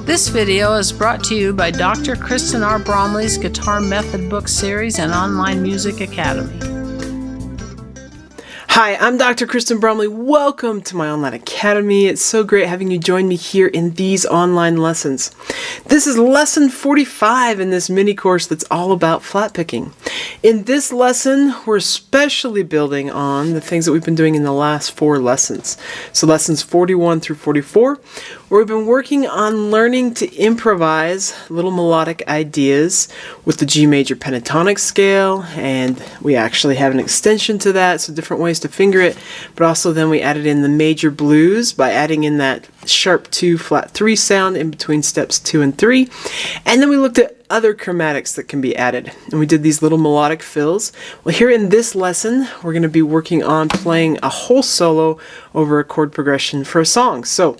This video is brought to you by Dr. Kristen R. Bromley's Guitar Method Book Series and Online Music Academy. Hi, I'm Dr. Kristen Bromley. Welcome to my online academy. It's so great having you join me here in these online lessons. This is lesson 45 in this mini course that's all about flat picking. In this lesson, we're especially building on the things that we've been doing in the last 4 lessons. So lessons 41 through 44, where we've been working on learning to improvise little melodic ideas with the G major pentatonic scale, and we actually have an extension to that, so different ways to finger it, but also then we added in the major blues by adding in that sharp 2 flat 3 sound in between steps 2 and 3, and then we looked at other chromatics that can be added, and we did these little melodic fills. Well, here in this lesson we're going to be working on playing a whole solo over a chord progression for a song. So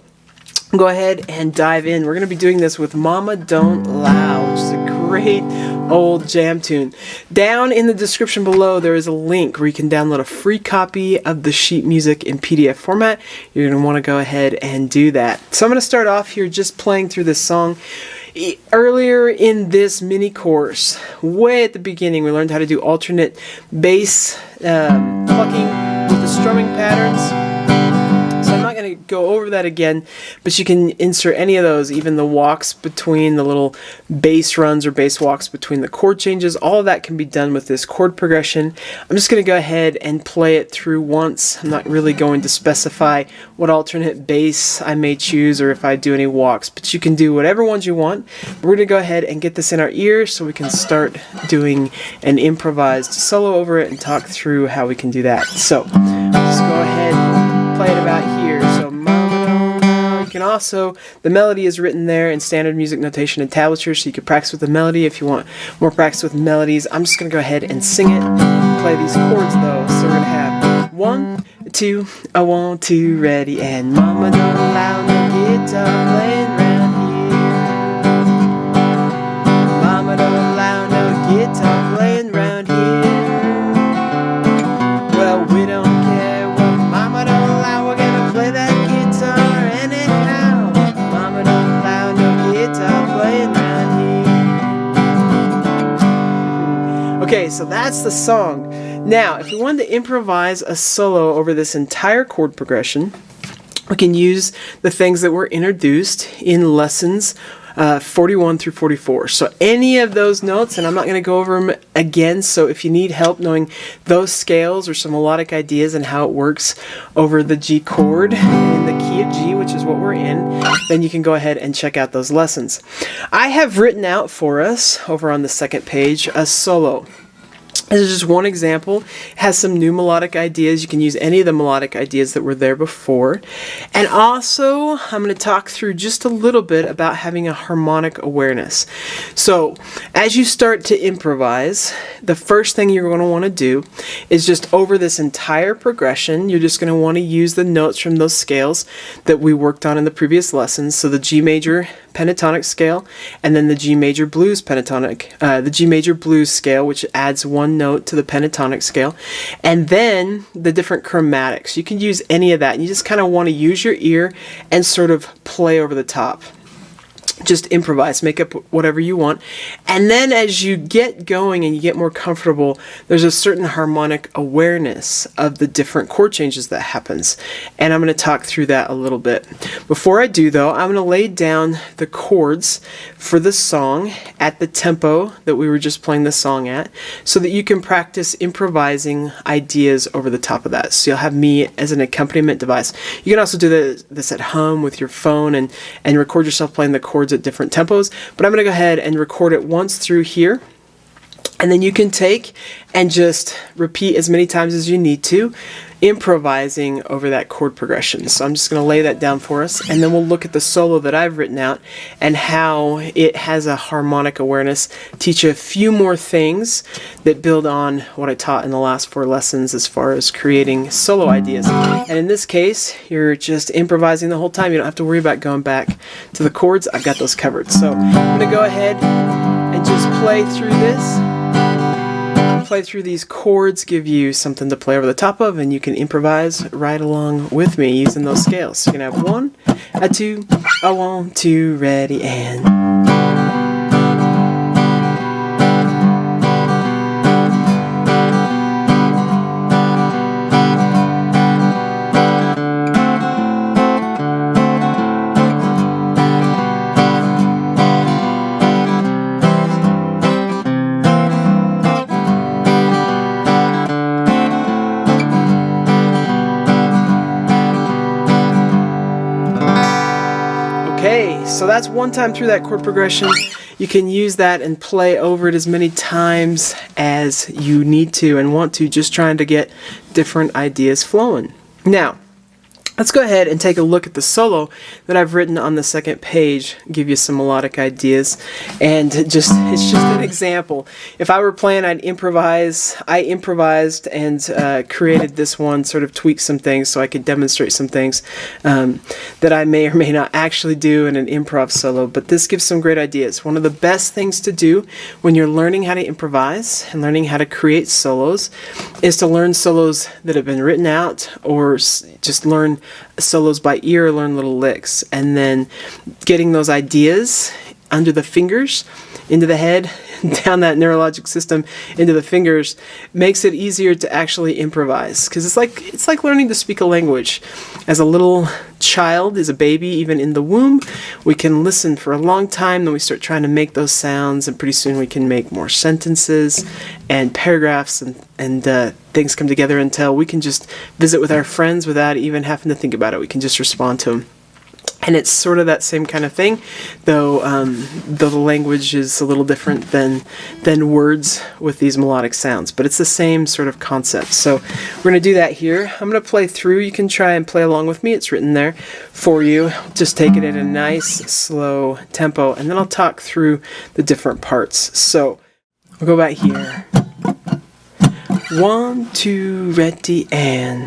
go ahead and dive in. We're going to be doing this with Mama Don't Lie, which is a great old jam tune. Down in the description below there is a link where you can download a free copy of the sheet music in PDF format. You're going to want to go ahead and do that. So I'm going to start off here just playing through this song. Earlier in this mini course, way at the beginning, we learned how to do alternate bass plucking with the strumming patterns. So I'm not going to go over that again, but you can insert any of those, even the walks between the little bass runs or bass walks between the chord changes. All of that can be done with this chord progression. I'm just going to go ahead and play it through once. I'm not really going to specify what alternate bass I may choose or if I do any walks, but you can do whatever ones you want. We're going to go ahead and get this in our ears so we can start doing an improvised solo over it and talk through how we can do that. So just go ahead and play it about here. So Mama Don't Lie. You can also, the melody is written there in standard music notation and tablature, so you can practice with the melody if you want more practice with melodies. I'm just going to go ahead and sing it, play these chords though. So we're going to have 1, 2, I want to ready, and Mama don't allow no guitar playing round here. Mama don't allow no guitar playing round here. Well, we don't care what Mama don't allow, we're gonna play that guitar anyhow. Mama don't allow no guitar playing round here. Okay, so that's the song. Now, if we wanted to improvise a solo over this entire chord progression, we can use the things that were introduced in lessons 41 through 44. So any of those notes, and I'm not going to go over them again, so if you need help knowing those scales or some melodic ideas and how it works over the G chord in the key of G, which is what we're in, then you can go ahead and check out those lessons. I have written out for us, over on the second page, a solo. This is just one example. It has some new melodic ideas. You can use any of the melodic ideas that were there before. And also, I'm going to talk through just a little bit about having a harmonic awareness. So, as you start to improvise, the first thing you're going to want to do is just over this entire progression, you're just going to want to use the notes from those scales that we worked on in the previous lessons. So the G major pentatonic scale, and then the G major blues pentatonic, the G major blues scale, which adds one note to the pentatonic scale, and then the different chromatics. You can use any of that, and you just kind of want to use your ear and sort of play over the top. Just improvise, make up whatever you want, and then as you get going and you get more comfortable, there's a certain harmonic awareness of the different chord changes that happens, and I'm going to talk through that a little bit. Before I do though, I'm going to lay down the chords for the song at the tempo that we were just playing the song at, so that you can practice improvising ideas over the top of that. So you'll have me as an accompaniment device. You can also do this at home with your phone and record yourself playing the chords at different tempos, but I'm going to go ahead and record it once through here, and then you can take and just repeat as many times as you need to, improvising over that chord progression. So I'm just going to lay that down for us, and then we'll look at the solo that I've written out and how it has a harmonic awareness, teach you a few more things that build on what I taught in the last 4 lessons as far as creating solo ideas. And in this case, you're just improvising the whole time. You don't have to worry about going back to the chords. I've got those covered. So I'm going to go ahead and just play through this. Play through these chords, give you something to play over the top of, and you can improvise right along with me using those scales. So you can have 1, a 2, a 1, 2, ready, and. Okay, so that's one time through that chord progression. You can use that and play over it as many times as you need to and want to, just trying to get different ideas flowing. Now, let's go ahead and take a look at the solo that I've written on the second page, give you some melodic ideas, and it's just an example. If I were playing, I'd improvise. I improvised and created this one, sort of tweaked some things so I could demonstrate some things that I may or may not actually do in an improv solo, but this gives some great ideas. One of the best things to do when you're learning how to improvise and learning how to create solos is to learn solos that have been written out, or just learn solos by ear, learn little licks, and then getting those ideas under the fingers, into the head, down that neurologic system into the fingers, makes it easier to actually improvise. Because it's like learning to speak a language. As a little child, as a baby, even in the womb, we can listen for a long time, then we start trying to make those sounds, and pretty soon we can make more sentences and paragraphs, and things come together until we can just visit with our friends without even having to think about it. We can just respond to them. And it's sort of that same kind of thing, though the language is a little different than words with these melodic sounds. But it's the same sort of concept. So we're going to do that here. I'm going to play through. You can try and play along with me. It's written there for you. Just take it at a nice, slow tempo. And then I'll talk through the different parts. So we'll go back here. 1, 2, ready, and...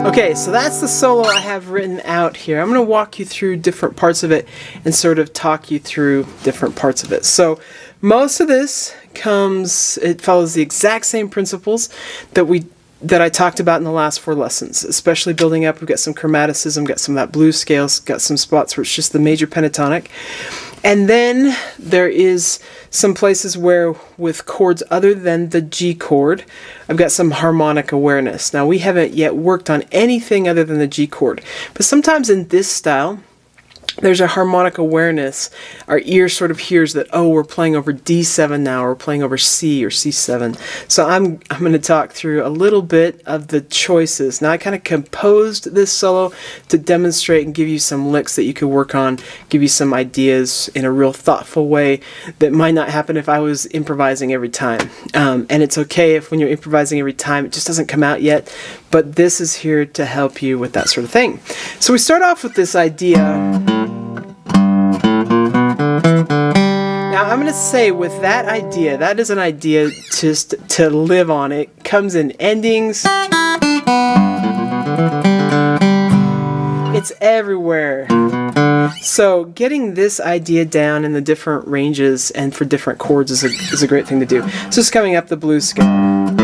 Okay, so that's the solo I have written out here. I'm going to walk you through different parts of it and sort of talk you through different parts of it. So most of this it follows the exact same principles that I talked about in the last 4 lessons, especially building up. We've got some chromaticism, got some of that blues scales, got some spots where it's just the major pentatonic. And then there is some places where with chords other than the G chord, I've got some harmonic awareness. Now we haven't yet worked on anything other than the G chord, but sometimes in this style, there's a harmonic awareness. Our ear sort of hears that, oh, we're playing over D7 now, or we're playing over C or C7. So I'm going to talk through a little bit of the choices. Now I kind of composed this solo to demonstrate and give you some licks that you could work on, give you some ideas in a real thoughtful way that might not happen if I was improvising every time. And it's okay if when you're improvising every time it just doesn't come out yet, but this is here to help you with that sort of thing. So we start off with this idea. Now I'm going to say with that idea, that is an idea just to live on. It comes in endings. It's everywhere. So getting this idea down in the different ranges and for different chords is a great thing to do. So it's coming up the blues scale. And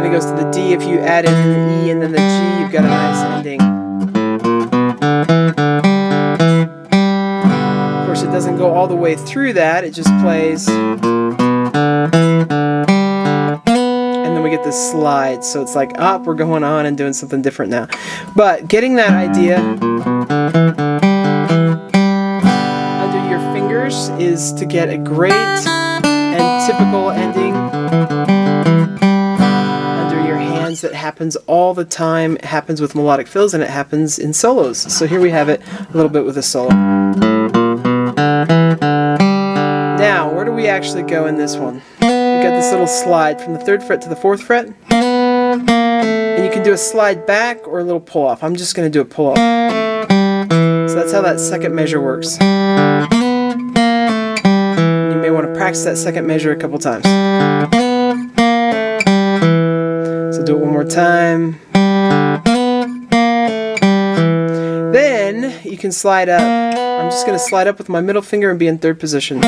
it goes to the D. If you add in the E and then the G, you've got a nice ending. It doesn't go all the way through that, it just plays, and then we get this slide, so it's like, we're going on and doing something different now. But getting that idea under your fingers is to get a great and typical ending. Under your hands, that happens all the time. It happens with melodic fills and it happens in solos. So here we have it a little bit with a solo. Now, where do we actually go in this one? We've got this little slide from the 3rd fret to the 4th fret. And you can do a slide back or a little pull off. I'm just going to do a pull off. So that's how that second measure works. You may want to practice that second measure a couple times. So do it one more time. Then you can slide up. I'm just going to slide up with my middle finger and be in 3rd position.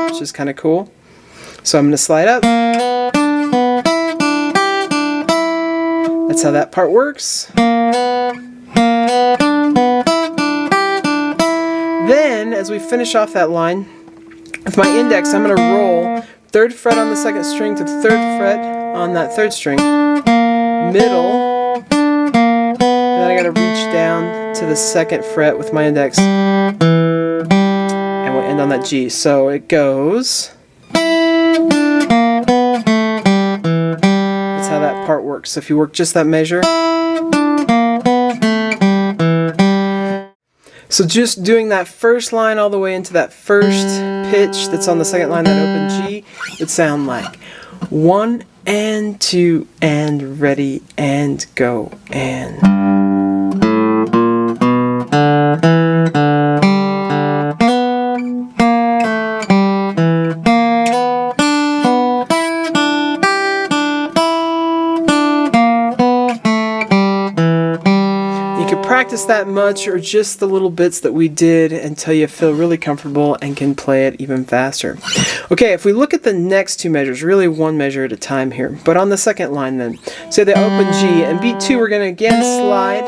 Which is kind of cool. So I'm going to slide up. That's how that part works. Then, as we finish off that line, with my index, I'm going to roll 3rd fret on the 2nd string to the 3rd fret on that 3rd string. Middle. And then I got to reach down to the 2nd fret with my index. And we'll end on that G. So it goes. That's how that part works. So if you work just that measure. So just doing that first line all the way into that first pitch that's on the 2nd line, that open G, would sound like 1 and 2 and ready and go and. Practice that much or just the little bits that we did until you feel really comfortable and can play it even faster. Okay, if we look at the next 2 measures, really one measure at a time here, but on the 2nd line then, say the open G, and beat 2 we're going to again slide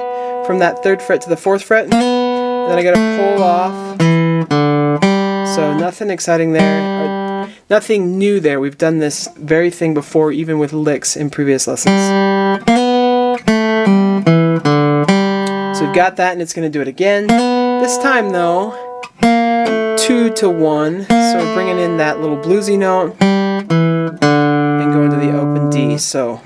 from that 3rd fret to the 4th fret, and then I got to pull off. So nothing exciting there, nothing new there. We've done this very thing before, even with licks in previous lessons. So we've got that, and it's going to do it again. This time, though, 2 to 1. So we're bringing in that little bluesy note and going to the open D. So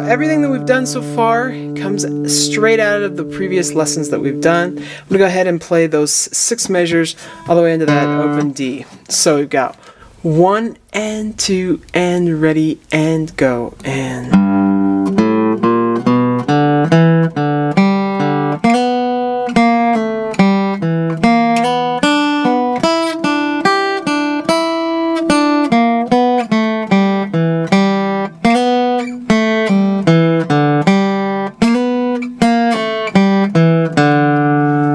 everything that we've done so far comes straight out of the previous lessons that we've done. I'm going to go ahead and play those 6 measures all the way into that open D. So we've got 1 and 2 and ready and go and.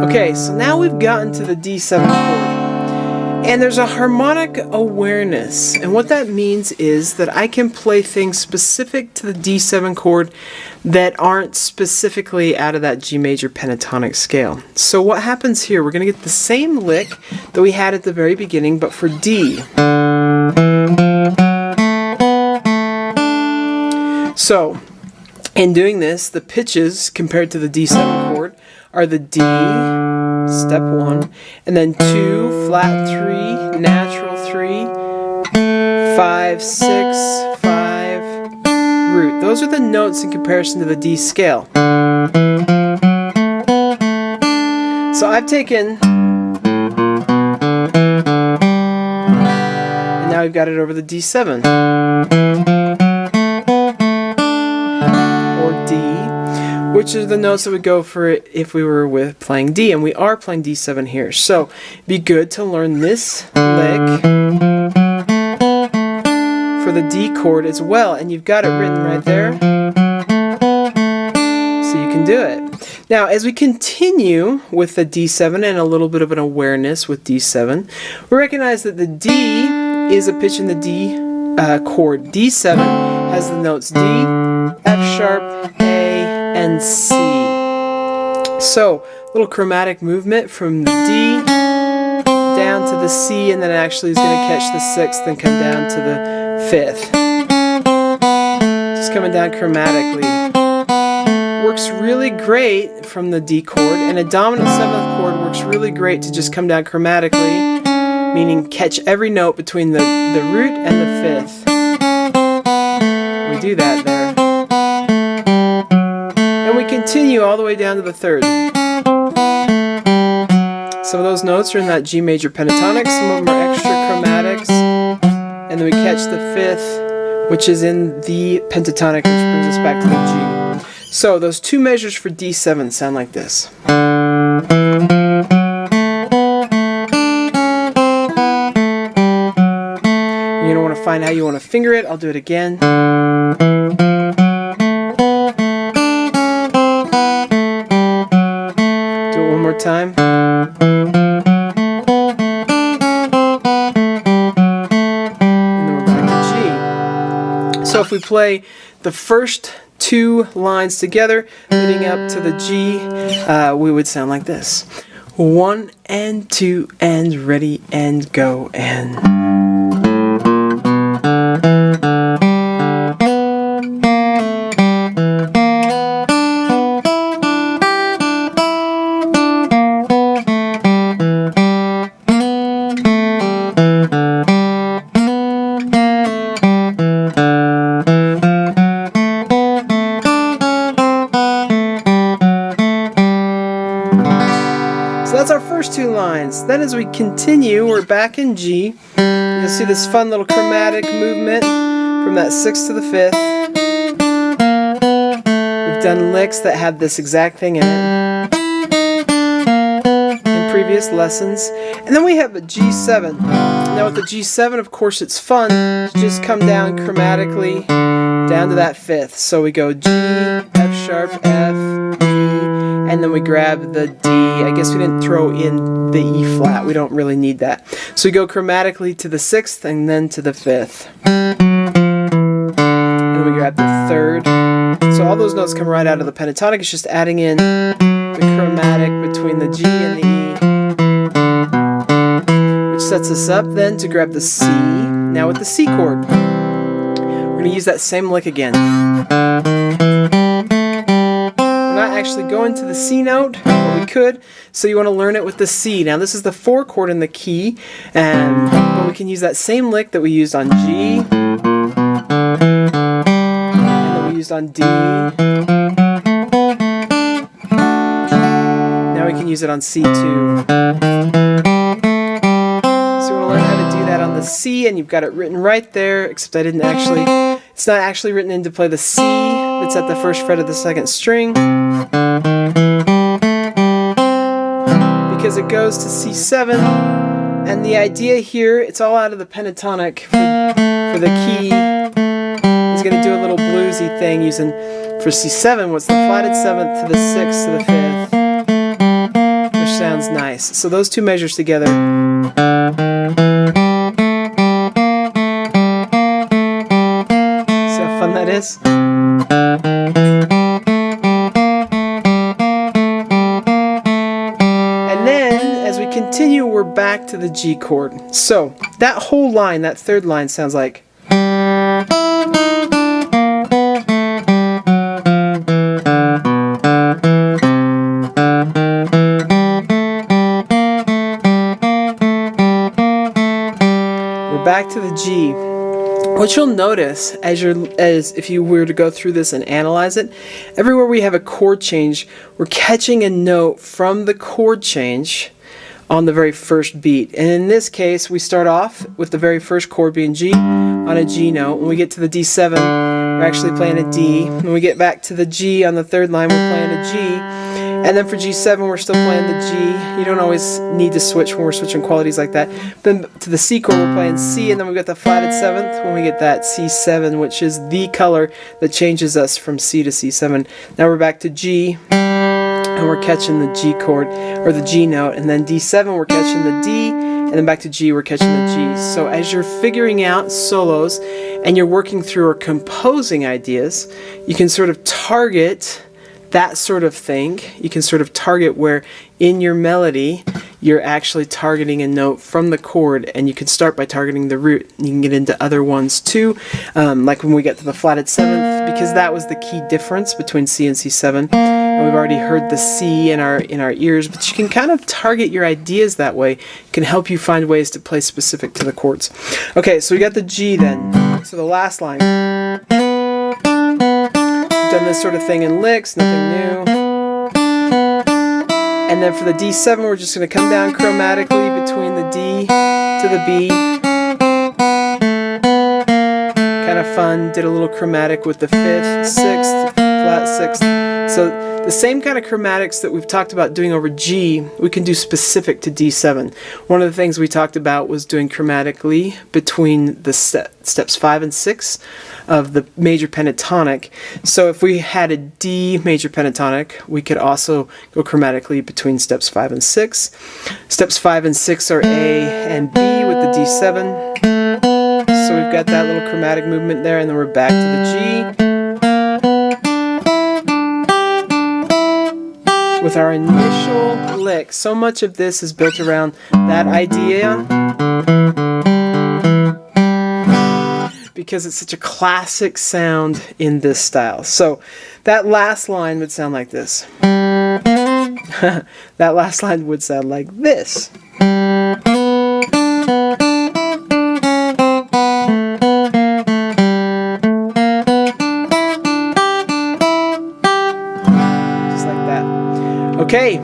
Okay, so now we've gotten to the D7 chord. And there's a harmonic awareness, and what that means is that I can play things specific to the D7 chord that aren't specifically out of that G major pentatonic scale. So what happens here, we're going to get the same lick that we had at the very beginning, but for D. So, in doing this, the pitches compared to the D7 chord are the D, step 1, and then 2, flat 3, natural 3, 5, 6, 5, root. Those are the notes in comparison to the D scale. So I've taken, and now we've got it over the D7. Or D, which are the notes that would go for it if we were playing D, and we are playing D7 here. So it'd be good to learn this lick for the D chord as well, and you've got it written right there, so you can do it. Now, as we continue with the D7 and a little bit of an awareness with D7, we recognize that the D is a pitch in the D chord. D7 has the notes D, F sharp, A, and C. So, little chromatic movement from the D down to the C, and then it actually is going to catch the 6th and come down to the 5th. Just coming down chromatically. Works really great from the D chord, and a dominant 7th chord works really great to just come down chromatically, meaning catch every note between the root and the 5th. We do that there. And we can continue all the way down to the third. Some of those notes are in that G major pentatonic, some of them are extra chromatics, and then we catch the fifth, which is in the pentatonic, which brings us back to the G. So those two measures for D7 sound like this. You're going to want to find how you want to finger it. I'll do it again. Do it one more time. So if we play the first two lines together, leading up to the G, we would sound like this. 1 and 2 and ready and go and. So that's our first two lines. Then as we continue, we're back in G. You'll see this fun little chromatic movement from that 6th to the 5th. We've done licks that have this exact thing in it in previous lessons. And then we have a G7. Now with the G7, of course, it's fun to just come down chromatically down to that 5th. So we go G, F sharp, F, E, and then we grab the D. I guess we didn't throw in the E flat. We don't really need that. So we go chromatically to the 6th and then to the 5th. And then we grab the 3rd. So all those notes come right out of the pentatonic. It's just adding in the chromatic between the G and the E, which sets us up then to grab the C. Now with the C chord, we're going to use that same lick again. Not actually going to the C note, but we could, so you want to learn it with the C. Now this is the 4 chord in the key, but we can use that same lick that we used on G, and that we used on D. Now we can use it on C too. So you want to learn how to do that on the C, and you've got it written right there, except I didn't actually, it's not actually written in to play the C. It's at the 1st fret of the 2nd string, because it goes to C7, and the idea here, it's all out of the pentatonic for the key. He's going to do a little bluesy thing using, for C7, what's the flatted 7th to the 6th to the 5th, which sounds nice. So those two measures together. See how fun that is? And then, as we continue, we're back to the G chord. So, that whole line, that 3rd line, sounds like. We're back to the G. What you'll notice as if you were to go through this and analyze it, everywhere we have a chord change, we're catching a note from the chord change on the very first beat. And in this case, we start off with the very first chord being G on a G note. When we get to the D7, we're actually playing a D. When we get back to the G on the 3rd line, we're playing a G. And then for G7, we're still playing the G. You don't always need to switch when we're switching qualities like that. Then to the C chord, we're playing C, and then we get the flatted 7th when we get that C7, which is the color that changes us from C to C7. Now we're back to G, and we're catching the G chord, or the G note, and then D7, we're catching the D, and then back to G, we're catching the G. So as you're figuring out solos, and you're working through or composing ideas, you can sort of target that sort of thing. You can sort of target where in your melody you're actually targeting a note from the chord, and you can start by targeting the root. You can get into other ones too, like when we get to the flatted 7th, because that was the key difference between C and C7. And we've already heard the C in our ears, but you can kind of target your ideas that way. It can help you find ways to play specific to the chords. Okay, so we got the G then. So the last line. Done this sort of thing in licks, nothing new. And then for the D7, we're just going to come down chromatically between the D to the B. Kind of fun. Did a little chromatic with the 5th, 6th, flat 6th. So the same kind of chromatics that we've talked about doing over G, we can do specific to D7. One of the things we talked about was doing chromatically between the steps 5 and 6 of the major pentatonic. So if we had a D major pentatonic, we could also go chromatically between steps 5 and 6. Steps 5 and 6 are A and B with the D7. So we've got that little chromatic movement there, and then we're back to the G. With our initial lick. So much of this is built around that idea because it's such a classic sound in this style. So that last line would sound like this. That last line would sound like this. Okay,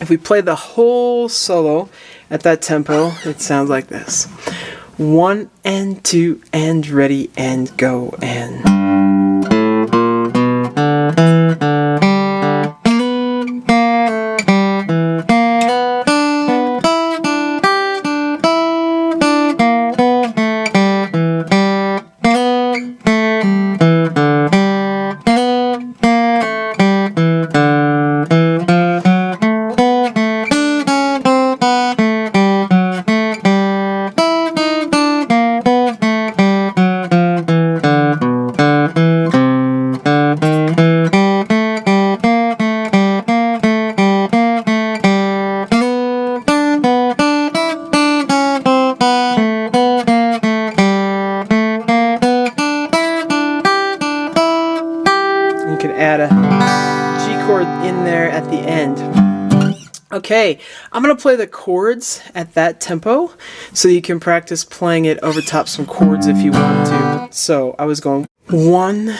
if we play the whole solo at that tempo, it sounds like this. 1 and 2 and ready and go and... Okay, I'm going to play the chords at that tempo so you can practice playing it over top some chords if you want to. So I was going 1,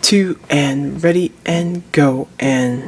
2, and ready and go and...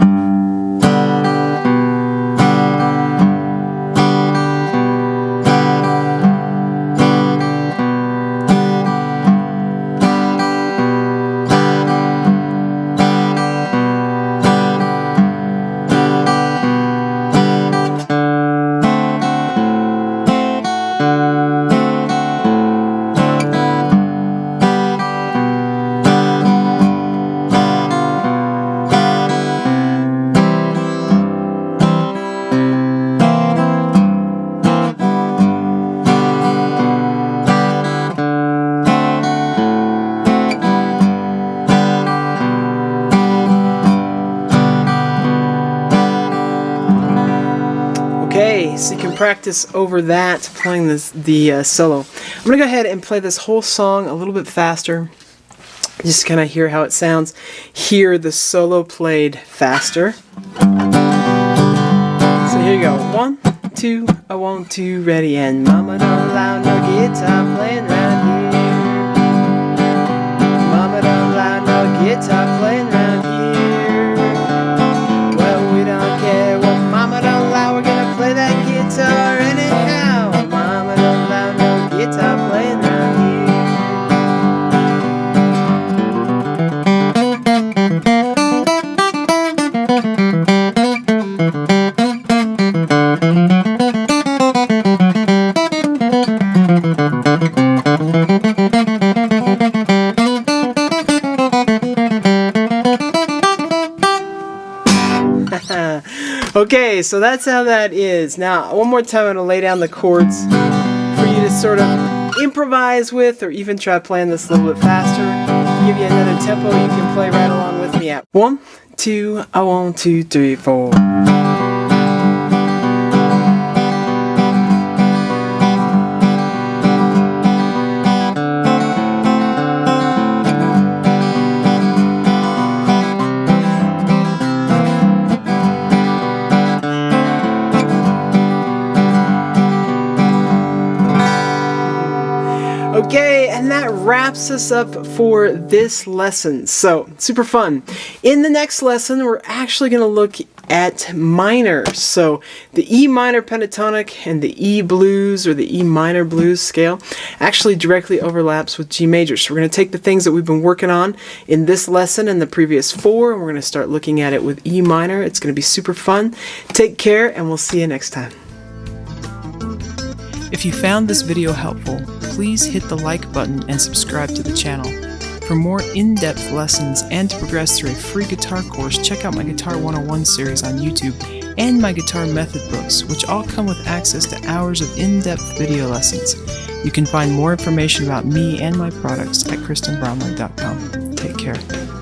So you can practice over that playing the solo. I'm going to go ahead and play this whole song a little bit faster. Just kind of hear how it sounds. Hear the solo played faster. So here you go. 1, 2, I want to ready and mama don't allow no guitar playing around here. Mama don't allow no guitar playing around here. Well, we don't care what mama don't allow. We're gonna play that guitar anyhow. Mama don't allow no guitar playing around here. Okay, so that's how that is. Now, one more time, I'm going to lay down the chords for you to sort of improvise with, or even try playing this a little bit faster. Give you another tempo you can play right along with me at. 1, 2, 1, 2, 3, 4. Okay, and that wraps us up for this lesson. So, super fun. In the next lesson, we're actually going to look at minor. So the E minor pentatonic and the E blues or the E minor blues scale actually directly overlaps with G major. So we're going to take the things that we've been working on in this lesson and the previous 4, and we're going to start looking at it with E minor. It's going to be super fun. Take care, and we'll see you next time. If you found this video helpful, please hit the like button and subscribe to the channel. For more in-depth lessons and to progress through a free guitar course, check out my Guitar 101 series on YouTube and my guitar method books, which all come with access to hours of in-depth video lessons. You can find more information about me and my products at kristenbromley.com. Take care.